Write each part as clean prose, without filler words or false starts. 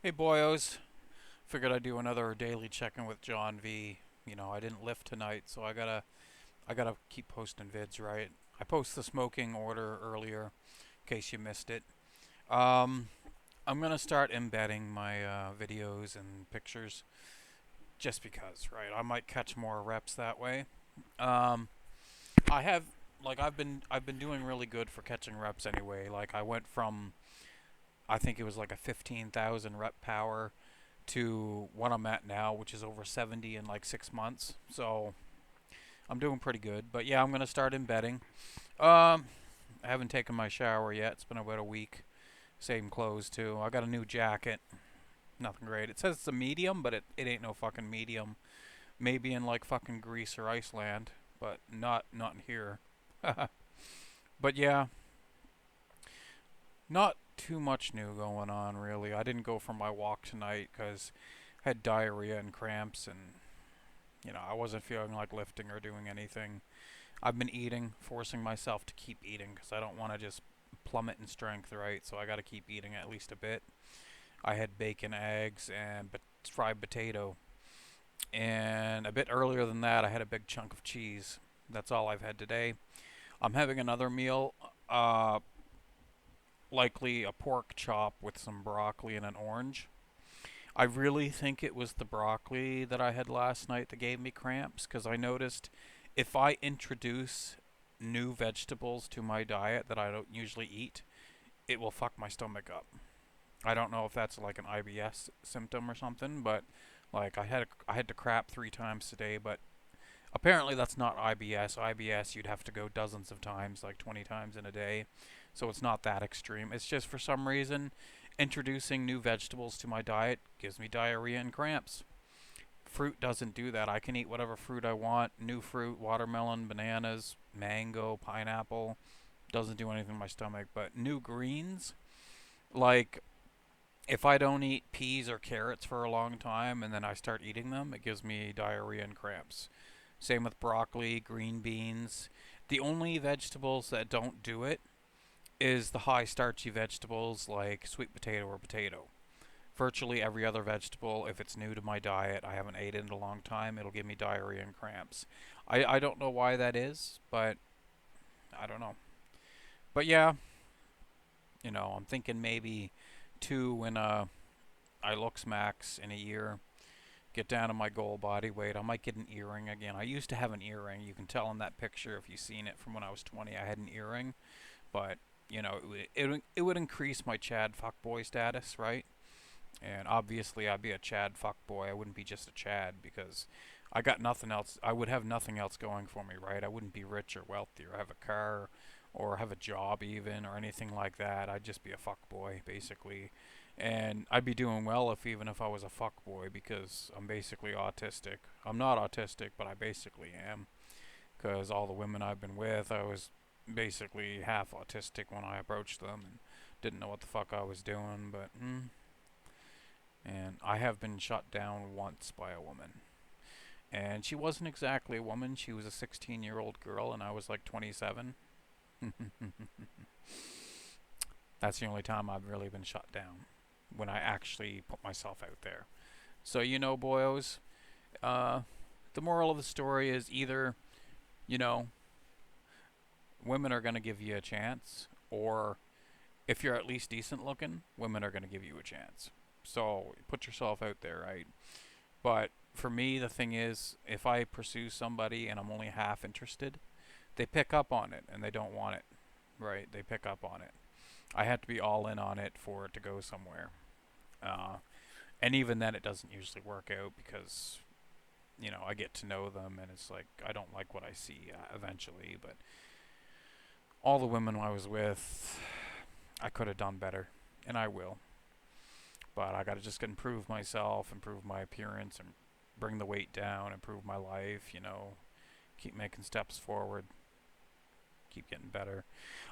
Hey boyos, figured I'd do another daily check-in with Johnvee. You know, I didn't lift tonight, so I gotta keep posting vids, right? I posted the smoking order earlier, in case you missed it. Um, I'm gonna start embedding my videos and pictures, just because, right? I might catch more reps that way. Um, I have I've been doing really good for catching reps anyway. Like I went from I think it was like a 15,000 rep power to what I'm at now, which is over 70 in like 6 months. So I'm doing pretty good. But yeah, I'm gonna start embedding. Um, I haven't taken my shower yet. It's been about a week. Same clothes too. I got a new jacket. Nothing great. It says it's a medium, but it ain't no fucking medium. Maybe in like fucking Greece or Iceland, but not in here. But yeah, not too much new going on really. I didn't go for my walk tonight because I had diarrhea and cramps and I wasn't feeling like lifting or doing anything. I've been eating, forcing myself to keep eating because I don't want to just plummet in strength, right? So I got to keep eating at least a bit. I had bacon, eggs, and fried potato. And a bit earlier than that, I had a big chunk of cheese. That's all I've had today. I'm having another meal, uh, likely a pork chop with some broccoli and an orange. I really think it was the broccoli that I had last night that gave me cramps because I noticed if I introduce new vegetables to my diet that I don't usually eat, it will fuck my stomach up. I don't know if that's like an IBS symptom or something, but like I had to crap 3 times today, but apparently that's not IBS. IBS you'd have to go dozens of times, like 20 times in a day. So it's not that extreme. It's just for some reason introducing new vegetables to my diet gives me diarrhea and cramps. Fruit doesn't do that. I can eat whatever fruit I want. New fruit, watermelon, bananas, mango, pineapple, doesn't do anything to my stomach. But new greens, like if I don't eat peas or carrots for a long time and then I start eating them, it gives me diarrhea and cramps. Same with broccoli, green beans. The only vegetables that don't do it is the high starchy vegetables like sweet potato or potato. Virtually every other vegetable, if it's new to my diet, I haven't ate it in a long time, it'll give me diarrhea and cramps. I don't know why that is, but I don't know. But yeah, I'm thinking maybe two when I looks max in a year, get down to my goal body weight. I might get an earring again. I used to have an earring. You can tell in that picture if you've seen it from when I was 20. I had an earring, but it would increase my Chad fuckboy status, right? And obviously, I'd be a Chad fuckboy. I wouldn't be just a Chad because I got nothing else. I would have nothing else going for me, right? I wouldn't be rich or wealthy or have a car or have a job even or anything like that. I'd just be a fuckboy basically. And I'd be doing well if I was a fuckboy because I'm basically autistic. I'm not autistic, but I basically am because all the women I've been with, I was basically half autistic when I approached them and didn't know what the fuck I was doing, but and I have been shut down once by a woman. And she wasn't exactly a woman, she was a 16-year-old girl, and I was like 27. That's the only time I've really been shut down, when I actually put myself out there. So, boyos, uh, the moral of the story is either, you know, women are going to give you a chance, or if you're at least decent looking, women are going to give you a chance. So put yourself out there, right? But for me, the thing is, if I pursue somebody and I'm only half interested, they pick up on it and they don't want it, right? They pick up on it. I have to be all in on it for it to go somewhere. Uh, and even then, it doesn't usually work out because, I get to know them and it's like, I don't like what I see eventually. But all the women I was with, I could have done better. And I will. But I got to just improve myself, improve my appearance, and bring the weight down, improve my life, keep making steps forward, keep getting better.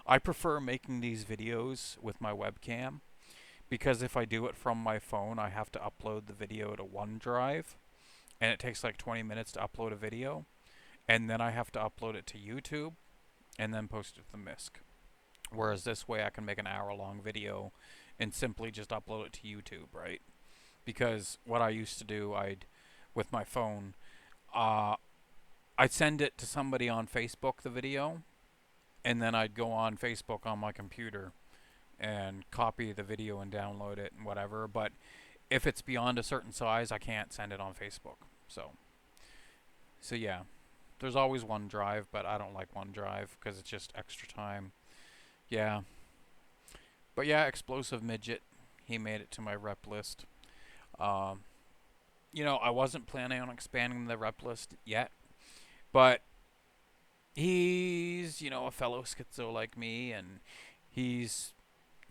I prefer making these videos with my webcam because if I do it from my phone, I have to upload the video to OneDrive, and it takes like 20 minutes to upload a video, and then I have to upload it to YouTube, and then post it to the MISC. Whereas this way I can make an hour-long video and simply just upload it to YouTube, right? because what I used to do, with my phone, uh, I'd send it to somebody on Facebook, the video, and then I'd go on Facebook on my computer and copy the video and download it and whatever. But if it's beyond a certain size, I can't send it on Facebook. So, so yeah, there's always OneDrive, but I don't like OneDrive because it's just extra time. Yeah, but yeah, Explosive Midget, he made it to my rep list. Um, I wasn't planning on expanding the rep list yet, but he's, a fellow schizo like me, and he's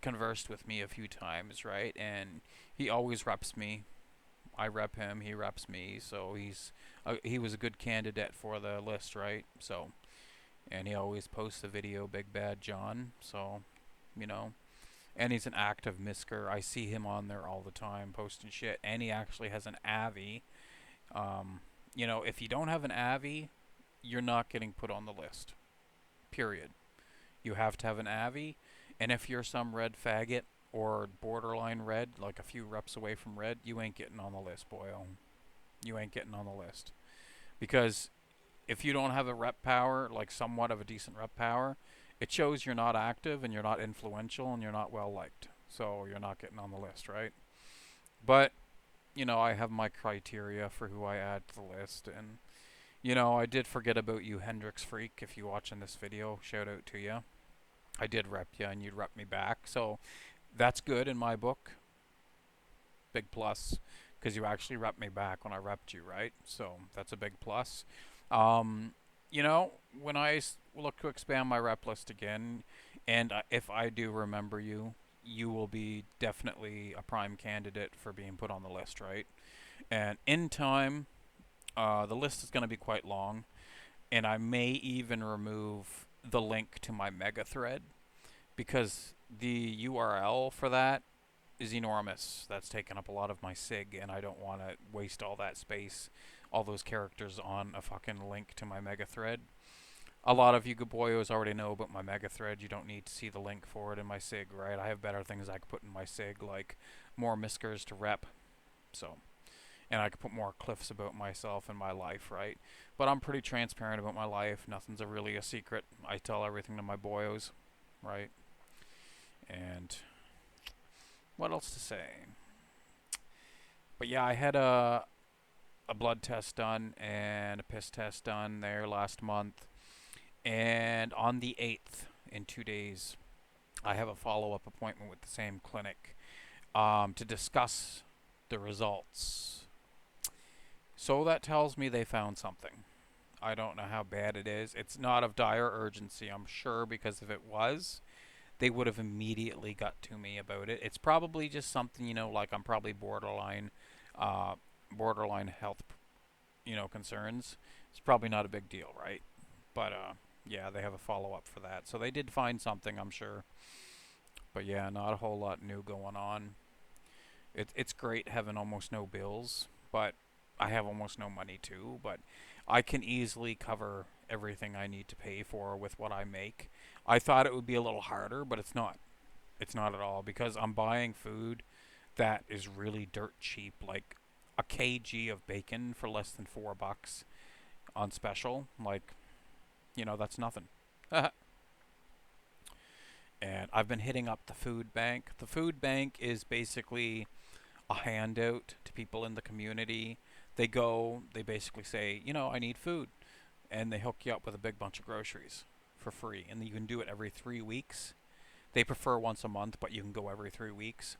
conversed with me a few times, right? And he always reps me. I rep him, he reps me, so he was a good candidate for the list, right? So, and he always posts a video, Big Bad John. So, you know, and he's an active Misker. I see him on there all the time posting shit, and he actually has an Avi. Um, if you don't have an Avi, you're not getting put on the list. Period. You have to have an Avi, and if you're some red faggot or borderline red, like a few reps away from red, you ain't getting on the list, boyo. You ain't getting on the list. Because if you don't have a rep power, like somewhat of a decent rep power, it shows you're not active and you're not influential and you're not well liked. So you're not getting on the list, right? But, I have my criteria for who I add to the list. And, I did forget about you, Hendrix Freak. If you're watching this video, shout out to you. I did rep you and you'd rep me back. So that's good in my book. Big plus. Because you actually rep me back when I repped you, right? So that's a big plus. Um, when look to expand my rep list again, and if I do remember you, you will be definitely a prime candidate for being put on the list, right? And in time, the list is going to be quite long, and I may even remove the link to my mega thread because the URL for that is enormous. That's taken up a lot of my SIG, and I don't want to waste all that space, all those characters on a fucking link to my mega thread. A lot of you good boyos already know about my mega thread. You don't need to see the link for it in my SIG, right? I have better things I could put in my SIG, like more Miskers to rep. So, and I could put more cliffs about myself and my life, right? But I'm pretty transparent about my life. Nothing's really a secret. I tell everything to my boyos, right? And what else to say? But yeah, I had a blood test done and a piss test done there last month. And on the 8th, in 2 days, I have a follow-up appointment with the same clinic to discuss the results. So that tells me they found something. I don't know how bad it is. It's not of dire urgency, I'm sure, because if it was, they would have immediately got to me about it. It's probably just something, like I'm probably uh, borderline health, concerns. It's probably not a big deal, right? But yeah, they have a follow up for that. So they did find something, I'm sure. But yeah, not a whole lot new going on. It's great having almost no bills, but I have almost no money too. But I can easily cover everything I need to pay for with what I make. I thought it would be a little harder, but it's not. It's not at all because I'm buying food that is really dirt cheap, like a kg of bacon for less than $4 on special. Like, that's nothing. And I've been hitting up the food bank. The food bank is basically a handout to people in the community. They basically say, I need food. And they hook you up with a big bunch of groceries for free. And you can do it every 3 weeks. They prefer once a month, but you can go every 3 weeks.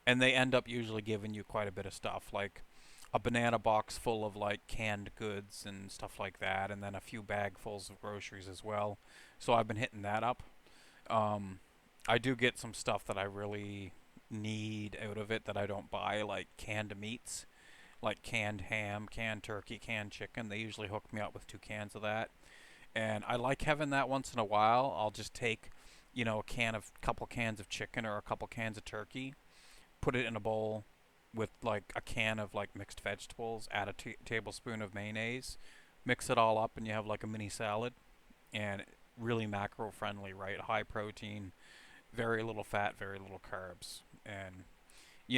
And they end up usually giving you quite a bit of stuff, like a banana box full of like canned goods and stuff like that, and then a few bagfuls of groceries as well. So I've been hitting that up. Um, I do get some stuff that I really need out of it that I don't buy, like canned meats, like canned ham, canned turkey, canned chicken. They usually hook me up with 2 cans of that, and I like having that once in a while. I'll just take, a couple cans of chicken or a couple cans of turkey, put it in a bowl with like a can of like mixed vegetables, add a tablespoon of mayonnaise, mix it all up, and you have like a mini salad. And really macro friendly, right? High protein, very little fat, very little carbs, and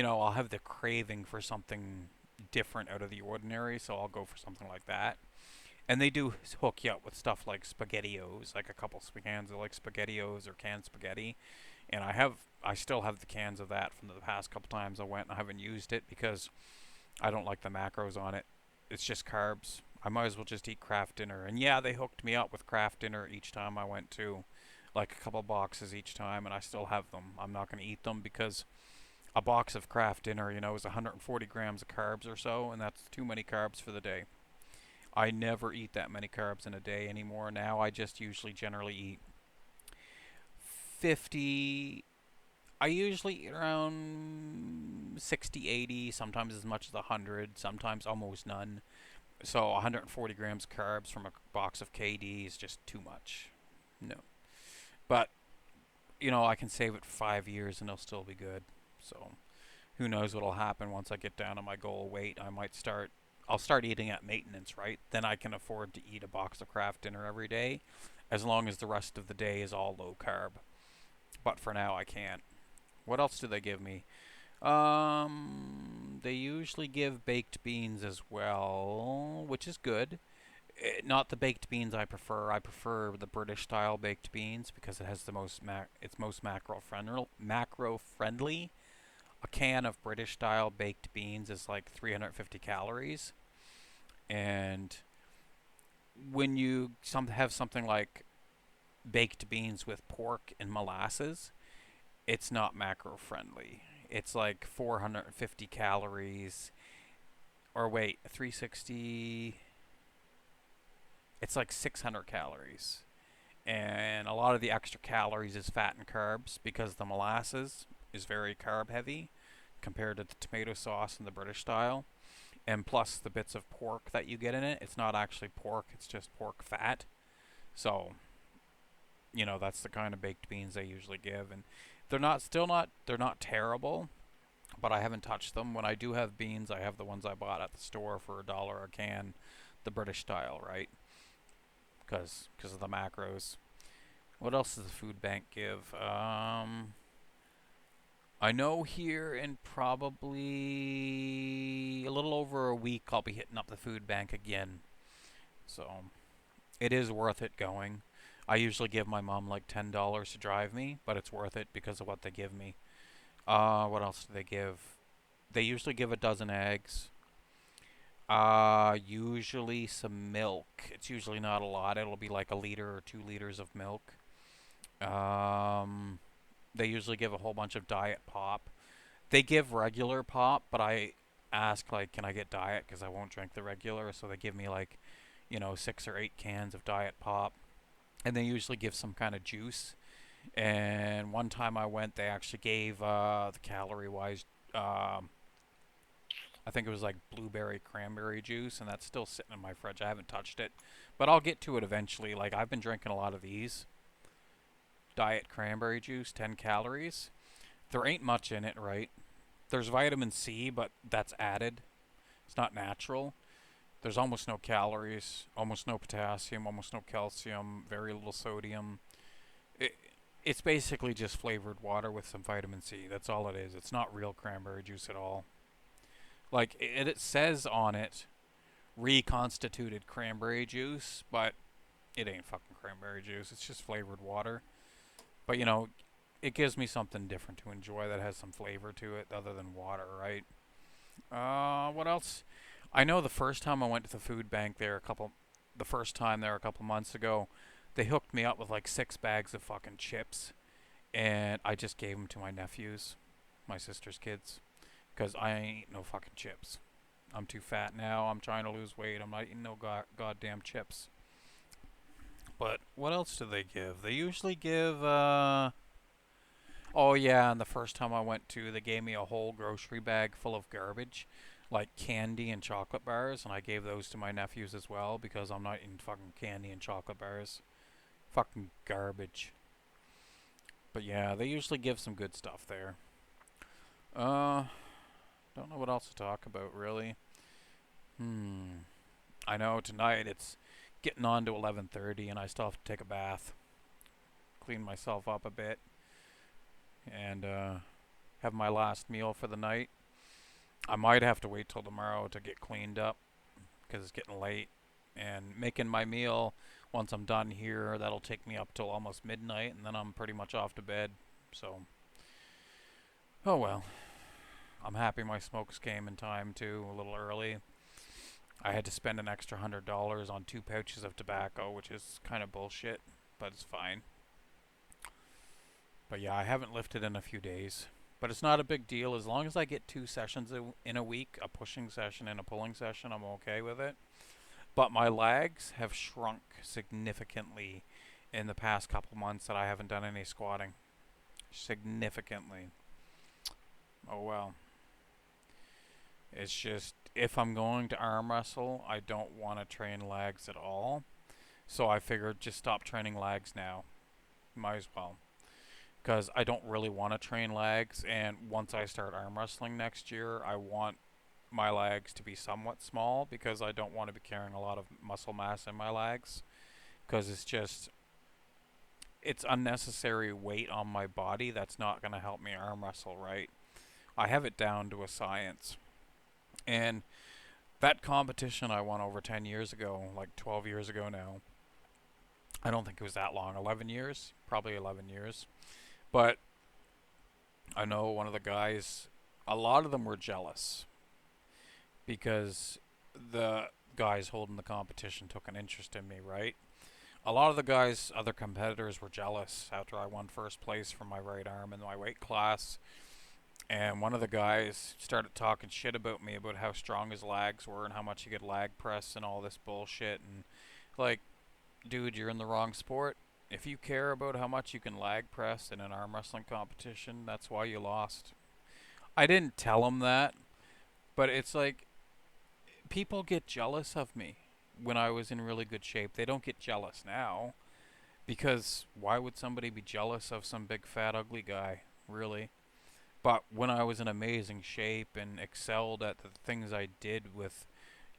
I'll have the craving for something different out of the ordinary, so I'll go for something like that. And they do hook you up with stuff like SpaghettiOs, like a couple cans of like SpaghettiOs or canned spaghetti. And I still have the cans of that from the past couple times I went, and I haven't used it because I don't like the macros on it. It's just carbs. I might as well just eat Kraft Dinner. And yeah, they hooked me up with Kraft Dinner each time I went to, like a couple boxes each time, and I still have them. I'm not going to eat them because a box of Kraft Dinner, is 140 grams of carbs or so, and that's too many carbs for the day. I never eat that many carbs in a day anymore. Now I just usually generally eat 50. I usually eat around 60, 80, sometimes as much as 100, sometimes almost none. So 140 grams of carbs from a box of KD is just too much. No. But, I can save it for 5 years and it'll still be good. So who knows what'll happen once I get down to my goal weight. I'll start eating at maintenance, right? Then I can afford to eat a box of Kraft Dinner every day as long as the rest of the day is all low carb. But for now, I can't. What else do they give me? They usually give baked beans as well, which is good. Not the baked beans I prefer. I prefer the British style baked beans because it has it's most macro friendly. A can of British style baked beans is like 350 calories, and when you have something like baked beans with pork and molasses, it's not macro friendly. It's like 450 calories, or wait, 360. It's like 600 calories. And a lot of the extra calories is fat and carbs because the molasses is very carb heavy compared to the tomato sauce in the British style. And plus the bits of pork that you get in it, it's not actually pork, it's just pork fat. So, that's the kind of baked beans they usually give. And they're not terrible, but I haven't touched them. When I do have beans, I have the ones I bought at the store for $1 a can, the British style, right? Because of the macros. What else does the food bank give? I know here in probably a little over a week, I'll be hitting up the food bank again. So it is worth it going. I usually give my mom like $10 to drive me, but it's worth it because of what they give me. What else do they give? They usually give a dozen eggs. Usually some milk. It's usually not a lot. It'll be like a liter or 2 liters of milk. Um, they usually give a whole bunch of diet pop. They give regular pop, but I ask like, can I get diet? Because I won't drink the regular. So they give me like, 6 or 8 cans of diet pop, and they usually give some kind of juice. And one time I went, they actually gave the calorie wise. I think it was like blueberry cranberry juice, and that's still sitting in my fridge. I haven't touched it, but I'll get to it eventually. Like I've been drinking a lot of these diet cranberry juice, 10 calories. There ain't much in it, right? There's vitamin C, but that's added. It's not natural. There's almost no calories, almost no potassium, almost no calcium, very little sodium. It, it's basically just flavored water with some vitamin C. That's all it is. It's not real cranberry juice at all. Like it says on it, reconstituted cranberry juice, but it ain't fucking cranberry juice. It's just flavored water. But it gives me something different to enjoy that has some flavor to it other than water, right? What else? I know the first time I went to the food bank the first time there a couple months ago, they hooked me up with like 6 bags of fucking chips, and I just gave them to my nephews, my sister's kids, because I ain't eating no fucking chips. I'm too fat now. I'm trying to lose weight. I'm not eating no goddamn chips. But what else do they give? They usually give, oh yeah, and the first time I went to, they gave me a whole grocery bag full of garbage, like candy and chocolate bars, and I gave those to my nephews as well because I'm not eating fucking candy and chocolate bars. Fucking garbage. But yeah, they usually give some good stuff there. Uh, don't know what else to talk about really. I know tonight it's getting on to 11:30, and I still have to take a bath, clean myself up a bit, and have my last meal for the night. I might have to wait till tomorrow to get cleaned up because it's getting late. And making my meal, once I'm done here, that'll take me up till almost midnight, and then I'm pretty much off to bed. So, oh well. I'm happy my smokes came in time too, a little early. I had to spend an extra $100 on 2 pouches of tobacco, which is kind of bullshit, but it's fine. But yeah, I haven't lifted in a few days. But it's not a big deal. As long as I get 2 sessions in a week, a pushing session and a pulling session, I'm okay with it. But my legs have shrunk significantly in the past couple months that I haven't done any squatting. Significantly. Oh well. It's just, if I'm going to arm wrestle, I don't want to train legs at all. So I figured just stop training legs now. Might as well. Because I don't really want to train legs, and once I start arm wrestling next year, I want my legs to be somewhat small because I don't want to be carrying a lot of muscle mass in my legs. Because it's unnecessary weight on my body that's not going to help me arm wrestle right. I have it down to a science. And that competition I won over 10 years ago, like 12 years ago now, I don't think it was that long, 11 years, probably 11 years. But I know one of the guys, a lot of them were jealous because the guys holding the competition took an interest in me, right? A lot of the guys, other competitors, were jealous after I won first place for my right arm in my weight class. And one of the guys started talking shit about me about how strong his legs were and how much he could lag press and all this bullshit. And, like, dude, you're in the wrong sport. If you care about how much you can lag press in an arm wrestling competition, that's why you lost. I didn't tell him that, but it's like people get jealous of me when I was in really good shape. They don't get jealous now because why would somebody be jealous of some big fat ugly guy, really? But when I was in amazing shape and excelled at the things I did with,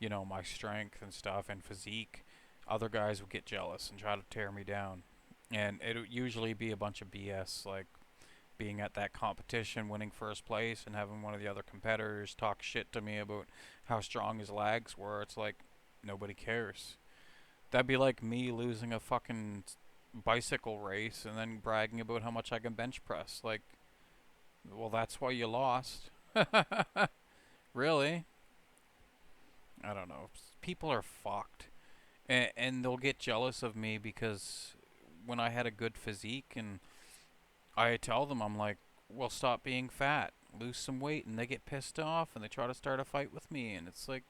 my strength and stuff and physique, other guys would get jealous and try to tear me down. And it would usually be a bunch of BS, like being at that competition, winning first place, and having one of the other competitors talk shit to me about how strong his legs were. It's like, nobody cares. That'd be like me losing a fucking bicycle race and then bragging about how much I can bench press. Like, well, that's why you lost. Really? I don't know. People are fucked. And they'll get jealous of me because when I had a good physique and I tell them, I'm like, well, stop being fat, lose some weight, and they get pissed off and they try to start a fight with me. And it's like,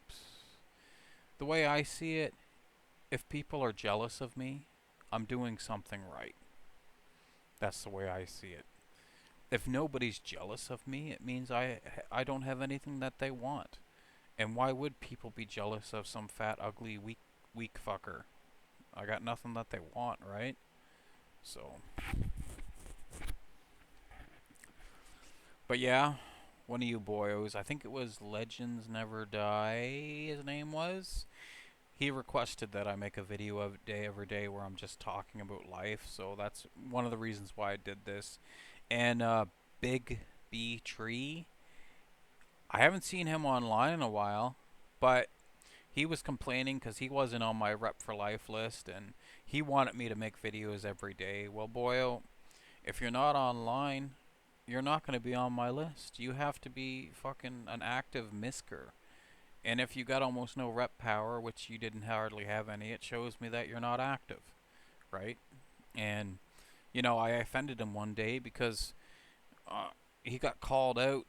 the way I see it, if people are jealous of me, I'm doing something right. That's the way I see it. If nobody's jealous of me, it means I don't have anything that they want. And why would people be jealous of some fat, ugly, weak fucker? I got nothing that they want, right? So, but yeah, one of you boyos, I think it was Legends Never Die, his name was. He requested that I make a video of day every day where I'm just talking about life, so that's one of the reasons why I did this. And Big B Tree, I haven't seen him online in a while, but he was complaining because he wasn't on my Rep for Life list, and he wanted me to make videos every day. Well, boyo, if you're not online, you're not going to be on my list. You have to be fucking an active misker. And if you got almost no rep power, which you didn't hardly have any, it shows me that you're not active, right? And, I offended him one day because he got called out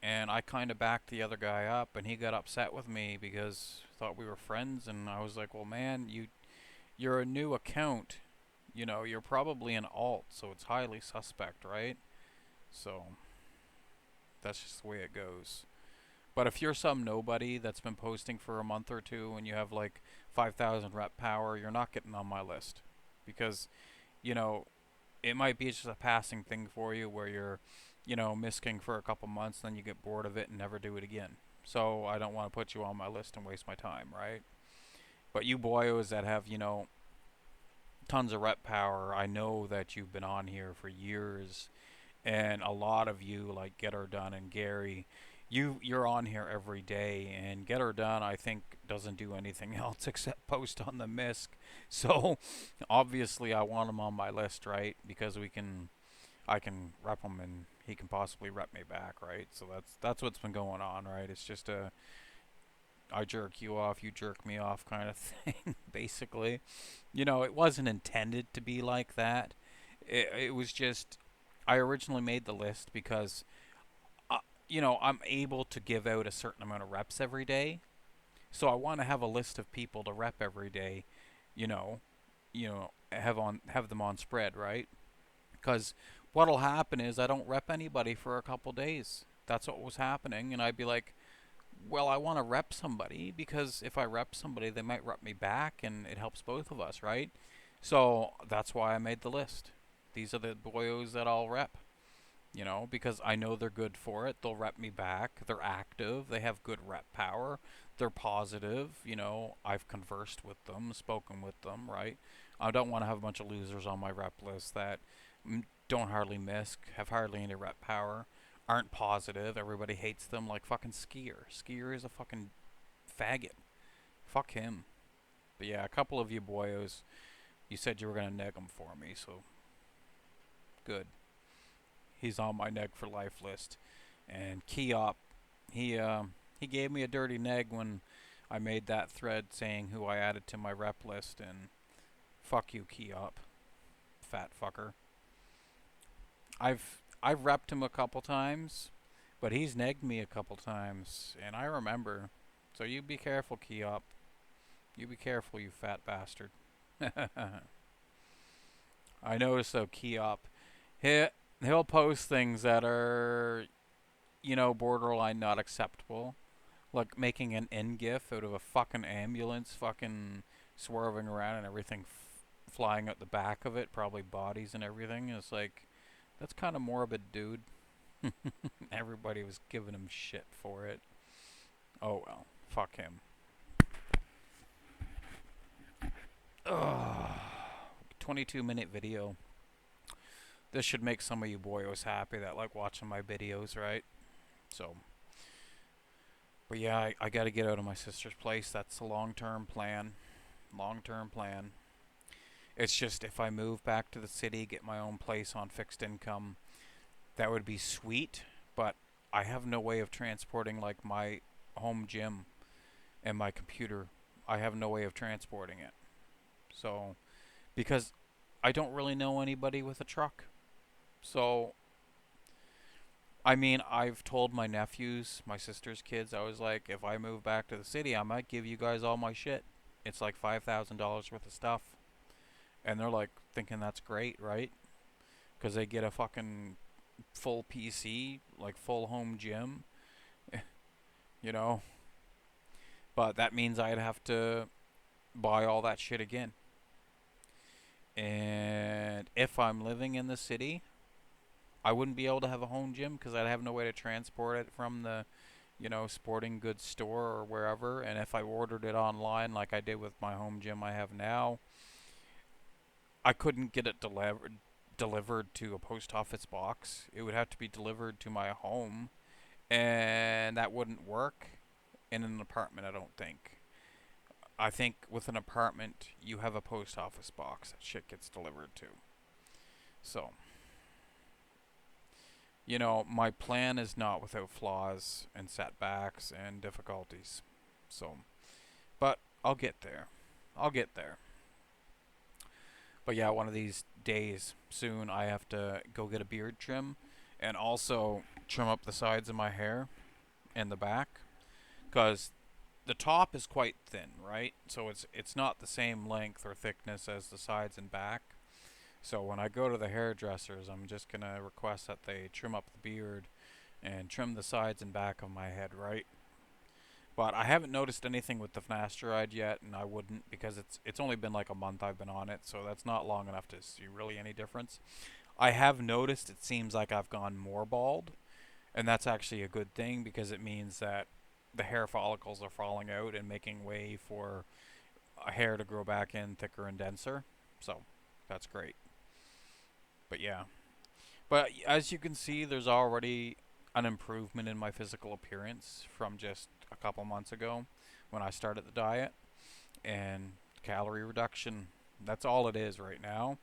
and I kind of backed the other guy up, and he got upset with me because I thought we were friends, and I was like, well, man, you're a new account. You're probably an alt, so it's highly suspect, right? So that's just the way it goes. But if you're some nobody that's been posting for a month or two and you have like 5,000 rep power, you're not getting on my list because, you know, it might be just a passing thing for you where you're, misking for a couple months, then you get bored of it and never do it again. So I don't want to put you on my list and waste my time, right? But you boyos that have, tons of rep power, I know that you've been on here for years and a lot of you like Get Her Done and Gary, you're on here every day, and Get Her Done I think doesn't do anything else except post on the misc. So obviously I want him on my list, right? Because I can rep him and he can possibly rep me back, right? So that's what's been going on, right? It's just a I jerk you off, you jerk me off kind of thing, basically. It wasn't intended to be like that. It was just I originally made the list because uh, I'm able to give out a certain amount of reps every day. So I want to have a list of people to rep every day, you know, have them on spread, right? Because what'll happen is I don't rep anybody for a couple days. That's what was happening, and I'd be like, well, I want to rep somebody because if I rep somebody, they might rep me back, and it helps both of us, right? So that's why I made the list. These are the boyos that I'll rep, because I know they're good for it. They'll rep me back. They're active. They have good rep power. They're positive. I've conversed with them, spoken with them, right? I don't want to have a bunch of losers on my rep list that don't hardly miss, have hardly any rep power, aren't positive. Everybody hates them like fucking Skier. Skier is a fucking faggot. Fuck him. But yeah, a couple of you boyos, you said you were gonna neg him for me, so good. He's on my neg for life list. And Keop, he he gave me a dirty neg when I made that thread saying who I added to my rep list, and fuck you, Keop, fat fucker. I've repped him a couple times, but he's negged me a couple times, and I remember. So you be careful, Keop. You be careful, you fat bastard. I noticed though, Keop, he he'll post things that are borderline not acceptable, like making an end gif out of a fucking ambulance, fucking swerving around and everything flying out the back of it, probably bodies and everything. It's like that's kind of morbid, dude. Everybody was giving him shit for it. Oh well, fuck him. Ugh. 22-minute video. This should make some of you boyos happy that like watching my videos, right? So, but yeah, I got to get out of my sister's place. That's the long-term plan. Long-term plan. It's just if I move back to the city, get my own place on fixed income, that would be sweet. But I have no way of transporting like my home gym and my computer. I have no way of transporting it. So, because I don't really know anybody with a truck. So, I mean, I've told my nephews, my sister's kids, I was like, if I move back to the city, I might give you guys all my shit. It's like $5,000 worth of stuff. And they're like thinking that's great, right? Because they get a fucking full PC, like full home gym, you know? But that means I'd have to buy all that shit again. And if I'm living in the city, I wouldn't be able to have a home gym because I'd have no way to transport it from the, sporting goods store or wherever. And if I ordered it online like I did with my home gym I have now, I couldn't get it delivered to a post office box. It would have to be delivered to my home, and that wouldn't work in an apartment, I don't think. I think with an apartment, you have a post office box that shit gets delivered to. So, my plan is not without flaws and setbacks and difficulties. So, but I'll get there. I'll get there. But yeah, one of these days soon, I have to go get a beard trim and also trim up the sides of my hair and the back because the top is quite thin, right? So it's not the same length or thickness as the sides and back. So when I go to the hairdressers, I'm just gonna request that they trim up the beard and trim the sides and back of my head, right? But I haven't noticed anything with the finasteride yet, and I wouldn't because it's only been like a month I've been on it, so that's not long enough to see really any difference. I have noticed it seems like I've gone more bald, and that's actually a good thing because it means that the hair follicles are falling out and making way for a hair to grow back in thicker and denser. So that's great. But yeah, But as you can see, there's already an improvement in my physical appearance from just a couple months ago when I started the diet. And calorie reduction, that's all it is right now.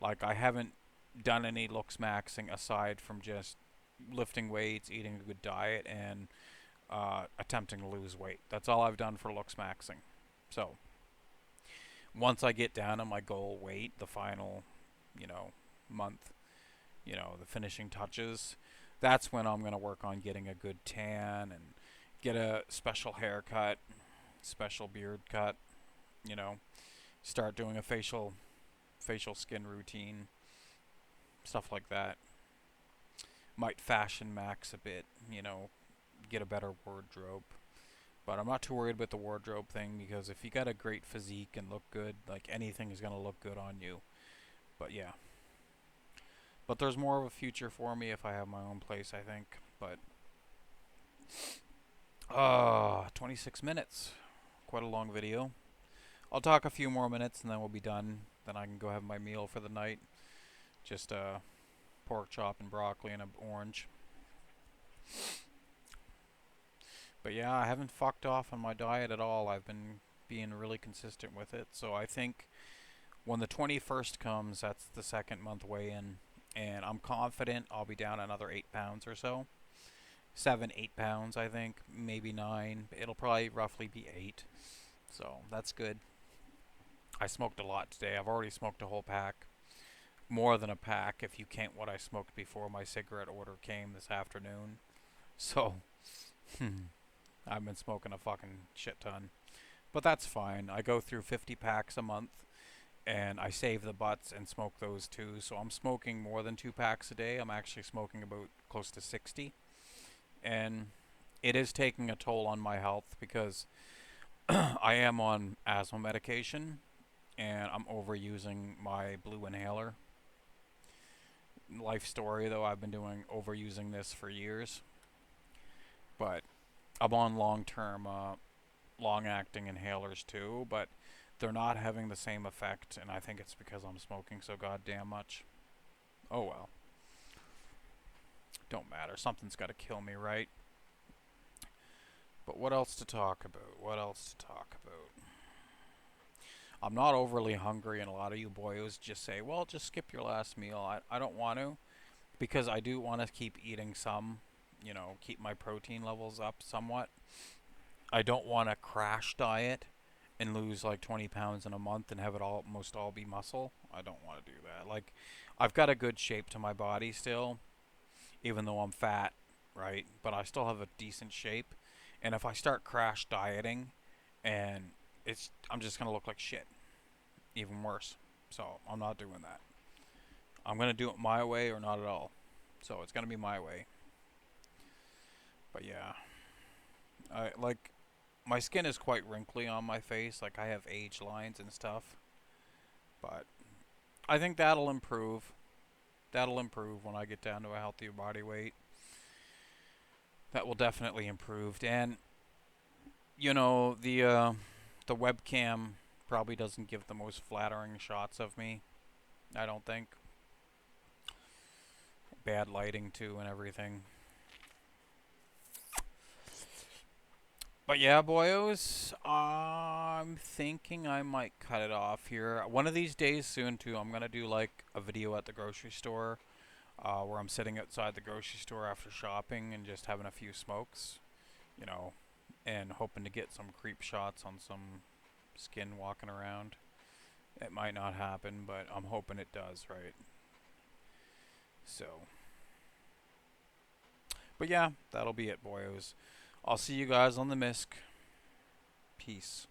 Like, I haven't done any looks maxing aside from just lifting weights, eating a good diet, and attempting to lose weight. That's all I've done for looks maxing. So once I get down to my goal weight, the final, you know, month, the finishing touches, that's when I'm going to work on getting a good tan and get a special haircut, special beard cut, you know, start doing a facial skin routine, stuff like that. Might fashion max a bit, get a better wardrobe. But I'm not too worried about the wardrobe thing because if you got a great physique and look good, like anything is going to look good on you. But yeah. But there's more of a future for me if I have my own place, I think. But 26 minutes. Quite a long video. I'll talk a few more minutes and then we'll be done. Then I can go have my meal for the night. Just pork chop and broccoli and an orange. But yeah, I haven't fucked off on my diet at all. I've been being really consistent with it. So I think when the 21st comes, that's the second month weigh-in, and I'm confident I'll be down another 8 pounds or so. 7, 8 pounds, I think. Maybe 9. It'll probably roughly be 8. So that's good. I smoked a lot today. I've already smoked a whole pack. More than a pack if you count what I smoked before my cigarette order came this afternoon. So, I've been smoking a fucking shit ton. But that's fine. I go through 50 packs a month and I save the butts and smoke those too. So I'm smoking more than 2 packs a day. I'm actually smoking about close to 60. And it is taking a toll on my health because I am on asthma medication and I'm overusing my blue inhaler. Life story though, I've been doing overusing this for years. But I'm on long acting inhalers too, but they're not having the same effect, and I think it's because I'm smoking so goddamn much. Oh well. Don't matter. Something's got to kill me, right? But what else to talk about? What else to talk about? I'm not overly hungry, and a lot of you boyos just say, well, just skip your last meal. I don't want to, because I do want to keep eating some, keep my protein levels up somewhat. I don't want to crash diet and lose like 20 pounds in a month and have it almost all be muscle. I don't want to do that. Like, I've got a good shape to my body still, even though I'm fat, right? But I still have a decent shape. And if I start crash dieting, and I'm just gonna look like shit, even worse. So I'm not doing that. I'm gonna do it my way or not at all. So it's gonna be my way. But yeah, I like my skin is quite wrinkly on my face. Like, I have age lines and stuff. But I think that'll improve. That'll improve when I get down to a healthier body weight. That will definitely improve. And the webcam probably doesn't give the most flattering shots of me. I don't think. Bad lighting too and everything. But yeah, boyos, I'm thinking I might cut it off here. One of these days soon, too, I'm going to do like a video at the grocery store where I'm sitting outside the grocery store after shopping and just having a few smokes, you know, and hoping to get some creep shots on some skin walking around. It might not happen, but I'm hoping it does, right? So, but yeah, that'll be it, boyos. I'll see you guys on the misc. Peace.